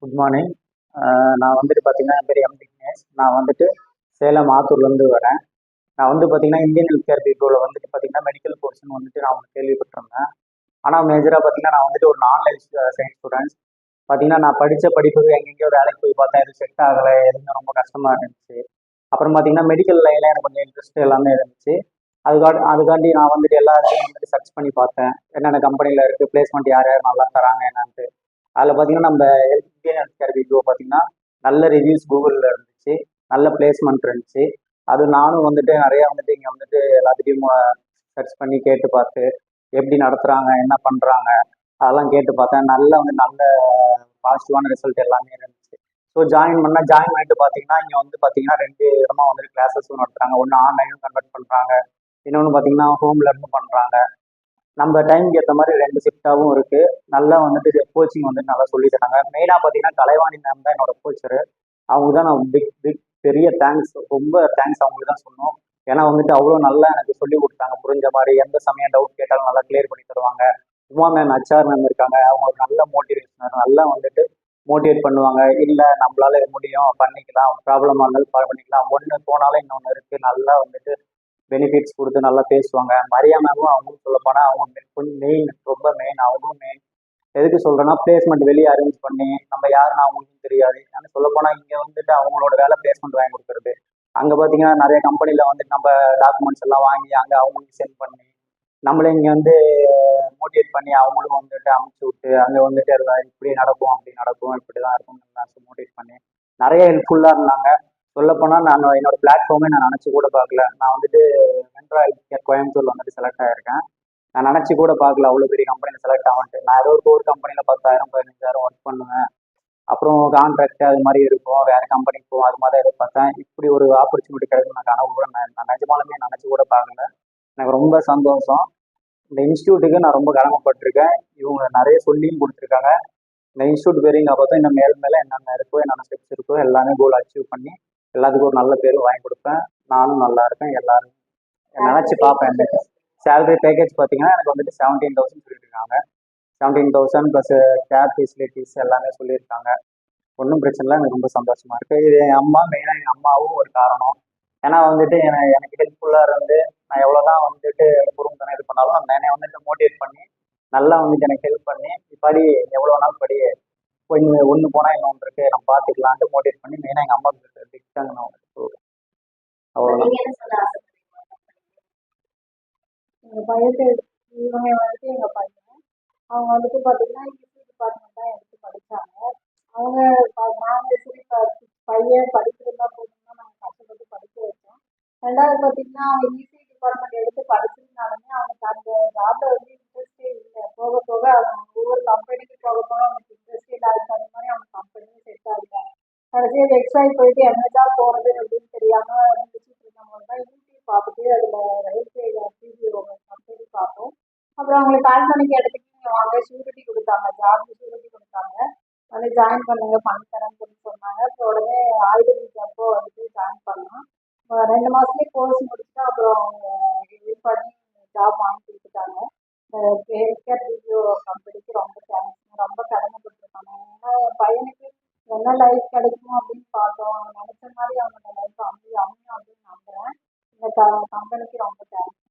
Good morning. நான் வந்துட்டு பார்த்தீங்கன்னா, என் பேர் எம் விக்னேஷ். நான் வந்துட்டு சேலம் ஆத்தூர்லேருந்து வரேன். நான் வந்து பார்த்தீங்கன்னா, இந்தியன் ஹெல்த் கேர் பிபோல வந்துட்டு பார்த்தீங்கன்னா, மெடிக்கல் கோர்ஸ்னு வந்துட்டு நான் ஒண்ணு கேள்விப்பட்டிருந்தேன். ஆனால் மேஜராக பார்த்தீங்கன்னா, நான் வந்துட்டு ஒரு நான் லைஃப் சயின்ஸ் ஸ்டூடெண்ட்ஸ். பார்த்தீங்கன்னா, நான் படித்த படிப்புக்கு எங்கெங்கேயோ வேலைக்கு போய் பார்த்தேன். எதுவும் செட் ஆகலை, எதுவுமே ரொம்ப கஷ்டமாக இருந்துச்சு. அப்புறம் பார்த்தீங்கன்னா, மெடிக்கல் லைனில் எனக்கு கொஞ்சம் இன்ட்ரெஸ்ட் எல்லாமே இருந்துச்சு. அதுக்காண்டி நான் வந்துட்டு எல்லா இடத்தையும் வந்துட்டு சர்ச் பண்ணி பார்த்தேன். என்னென்ன கம்பெனியில் இருக்குது, பிளேஸ்மெண்ட் யார் யார் நல்லா தராங்க என்னன்ட்டு. அதில் பார்த்தீங்கன்னா நம்ம இந்தியன் ஹெல்த் கேர் விப்ரோ பார்த்தீங்கன்னா நல்ல ரிவ்யூஸ் கூகுளில் இருந்துச்சு, நல்ல பிளேஸ்மெண்ட் இருந்துச்சு. அது நானும் வந்துட்டு நிறையா வந்துட்டு இங்கே வந்துட்டு எல்லாத்துட்டையும் சர்ச் பண்ணி கேட்டு பார்த்து எப்படி நடத்துகிறாங்க என்ன பண்ணுறாங்க அதெல்லாம் கேட்டு பார்த்தேன். நல்ல பாசிட்டிவான ரிசல்ட் எல்லாமே இருந்துச்சு. ஸோ ஜாயின் பண்ணிட்டு பார்த்தீங்கன்னா இங்கே வந்து பார்த்தீங்கன்னா 2 விதமாக வந்துட்டு கிளாஸஸும் நடத்துகிறாங்க. ஒன்று ஆன்லைனும் கன்வெர்ட் பண்ணுறாங்க, இன்னொன்று பார்த்தீங்கன்னா ஹோம்ல இருந்து பண்ணுறாங்க. நம்ம டைம்க்கு ஏற்ற மாதிரி 2 ஷிஃப்டாகவும் இருக்கு. நல்லா வந்துட்டு கோச்சிங் வந்துட்டு நல்லா சொல்லி தராங்க. மெயினாக பார்த்தீங்கன்னா கலைவாணி மேம் தான் என்னோட கோச்சரு. அவங்க தான் நான் பிக் பிக் பெரிய தேங்க்ஸ், ரொம்ப தேங்க்ஸ் அவங்களுக்கு தான் சொன்னோம். ஏன்னா வந்துட்டு அவ்வளோ நல்லா எனக்கு சொல்லி கொடுத்தாங்க புரிஞ்ச மாதிரி. எந்த சமயம் டவுட் கேட்டாலும் நல்லா கிளியர் பண்ணி தருவாங்க. உமா மேம் ஹெச்ஆர் மேம் இருக்காங்க, அவங்க ஒரு நல்ல மோட்டிவேஷனர், நல்லா வந்துட்டு மோட்டிவேட் பண்ணுவாங்க. இல்லை நம்மளால இது முடியும், பண்ணிக்கலாம், ப்ராப்ளமாக இருந்தாலும் பண்ணிக்கலாம், ஒன்று போனாலும் இன்னொன்று இருக்கு, நல்லா வந்துட்டு பெனிஃபிட்ஸ் கொடுத்து நல்லா பேசுவாங்க. மரியா மேமும் அவங்களும் சொல்ல போனால் அவங்க கொஞ்சம் மெயின், ரொம்ப மெயின், அவங்களும் மெயின். எதுக்கு சொல்றேன்னா பிளேஸ்மெண்ட் வெளியே அரேஞ்ச் பண்ணி நம்ம யாருன்னு அவங்களுக்கும் தெரியாது. ஆனால் சொல்ல போனால் இங்கே வந்துட்டு அவங்களோட வேலை பிளேஸ்மெண்ட் வாங்கி கொடுக்குறது. அங்கே பார்த்தீங்கன்னா நிறைய கம்பெனியில் வந்துட்டு நம்ம டாக்குமெண்ட்ஸ் எல்லாம் வாங்கி அங்கே அவங்களுக்கு சென்ட் பண்ணி நம்மளே இங்கே வந்து மோட்டிவேட் பண்ணி அவங்களும் வந்துட்டு அமுச்சு விட்டு அங்கே வந்துட்டு இப்படி நடக்கும் அப்படி நடக்கும் இப்படி தான் இருக்கும் மோட்டிவேட் பண்ணி நிறைய ஹெல்ப்ஃபுல்லாக இருந்தாங்க. சொல்லப்போனால் நான் என்னோட பிளாட்ஃபார்மே நான் நினச்சி கூட பார்க்கல. நான் வந்துட்டு மென்ட்ரா ஹெல்த் கேர் கோயம்புத்தூர்ல வந்துட்டு செலக்ட் ஆயிருக்கேன். நான் நினச்சி கூட பார்க்கல அவ்வளோ பெரிய கம்பெனியில் செலக்ட் ஆகிட்டு. நான் ஏதோ ஒரு கம்பெனியில் 10,000 15,000 ஒர்க் பண்ணுவேன், அப்புறம் கான்ட்ராக்ட் அது மாதிரி இருக்கும், வேற கம்பெனிக்கு போவோம், அது மாதிரி எதிர்பார்த்தேன். பார்த்தேன். இப்படி ஒரு ஆப்பர்ச்சுனிட்டி கிடைக்கும் நான் கனவு கூட நான் நிஜமாலுமே நினச்சி கூட பார்க்கல. எனக்கு ரொம்ப சந்தோஷம். இந்த இன்ஸ்டியூட்டுக்கு நான் ரொம்ப கடமைப்பட்டிருக்கேன். இவங்க நிறைய சொல்லியும் கொடுத்துருக்காங்க. இந்த இன்ஸ்டியூட் பேர் இங்கே பார்த்தா இன்னும் மேல் மேலே என்னென்ன இருக்கோ என்னென்ன ஸ்டெப்ஸ் இருக்கோ எல்லாமே கோல் அச்சீவ் பண்ணி எல்லாத்துக்கும் ஒரு நல்ல பேரும் வாங்கி கொடுப்பேன். நானும் நல்லா இருக்கேன். எல்லாரும் நினச்சி பார்ப்பேன். எனக்கு சேலரி பேக்கேஜ் பார்த்தீங்கன்னா எனக்கு வந்துட்டு 17,000 சொல்லியிருக்காங்க. 17,000 ப்ளஸ் கேப் ஃபெசிலிட்டிஸ் எல்லாமே சொல்லியிருக்காங்க. ஒன்றும் பிரச்சனை இல்லை, எனக்கு ரொம்ப சந்தோஷமா இருக்கு. இது என் அம்மா, மெயினாக எங்கள் அம்மாவும் ஒரு காரணம். ஏன்னா வந்துட்டு எனக்கு ஹெல்ப்ஃபுல்லாக இருந்து நான் எவ்வளோதான் வந்துட்டு குறும்பு இது பண்ணாலும் என்னை வந்துட்டு மோட்டிவேட் பண்ணி நல்லா வந்துட்டு எனக்கு ஹெல்ப் பண்ணி படி, எவ்வளோ நாள் படி, கொஞ்சம் ஒன்று போனால் இன்னொன்று இருக்கு நம்ம பார்த்துக்கலான்ட்டு மோட்டிவேட் பண்ணி மெயினாக எங்கள் அம்மா பிடிச்சாங்க. நான் அவ்வளோதான். எங்கள் பையனுக்கு இவங்க வந்துட்டு எங்கள் பையன் அவங்க வந்துட்டு பார்த்தீங்கன்னா இசி டிபார்ட்மெண்ட் தான் எடுத்து படித்தாங்க. அவங்க நாங்கள் சரி பையன் படிக்கிறதா போகணும்னா நாங்கள் கஷ்டப்பட்டு படிக்க வச்சோம். ரெண்டாவது பார்த்தீங்கன்னா அவங்க இசி டிபார்ட்மெண்ட் எடுத்து படிச்சிருந்தாலுமே அவனுக்கு அந்த ஜாப்ல வந்து இன்ட்ரெஸ்டே இல்லை. போக போக அவன் ஒவ்வொரு கம்பெனிக்கு போக போக அவனுக்கு இன்ட்ரெஸ்டே இல்லாத மாதிரி அவனுக்கு கம்பெனியும் செட் ஆகல. கடைசியாக வெப்சைட் போயிட்டு என்ன ஜாப் போகிறது அப்படின்னு தெரியாமல் முடிச்சுட்டு இருக்கும்போது தான் யூடியூப் பார்த்துட்டு அதில் ரயில்வேல பிடிஓ கம்பெனி பார்த்தோம். அப்புறம் அவங்களுக்கு கால் பண்ணி கேட்டதுக்கு நீங்கள் வாங்க ஷூரிட்டி கொடுத்தாங்க, ஜாப் ஷூரிட்டி கொடுத்தாங்க, வந்து ஜாயின் பண்ணுங்க பண்ணி தரேன்னு சொல்லி சொன்னாங்க. அப்புறம் உடனே ஆயுத அப்போ வந்துட்டு ஜாயின் பண்ணோம். 2 மாதத்துலேயே கோர்ஸ் முடிச்சுட்டு அப்புறம் அவங்க இது பண்ணி ஜாப் வாங்கி கொடுத்துட்டாங்க. ஹெல்த்கேர் பிடிஓ கம்பெனிக்கு ரொம்ப தேங்க்ஸ், ரொம்ப கடமைப்பட்டிருக்காங்க. ஏன்னா என் பையனுக்கு என்ன லைஃப் கிடைக்கும் அப்படின்னு பார்த்தோம். நினைச்ச மாதிரி அவனோட லைஃப் அமையும் அப்படின்னு நம்புறேன். இந்த கம்பெனிக்கு ரொம்ப தேங்க்ஸ்.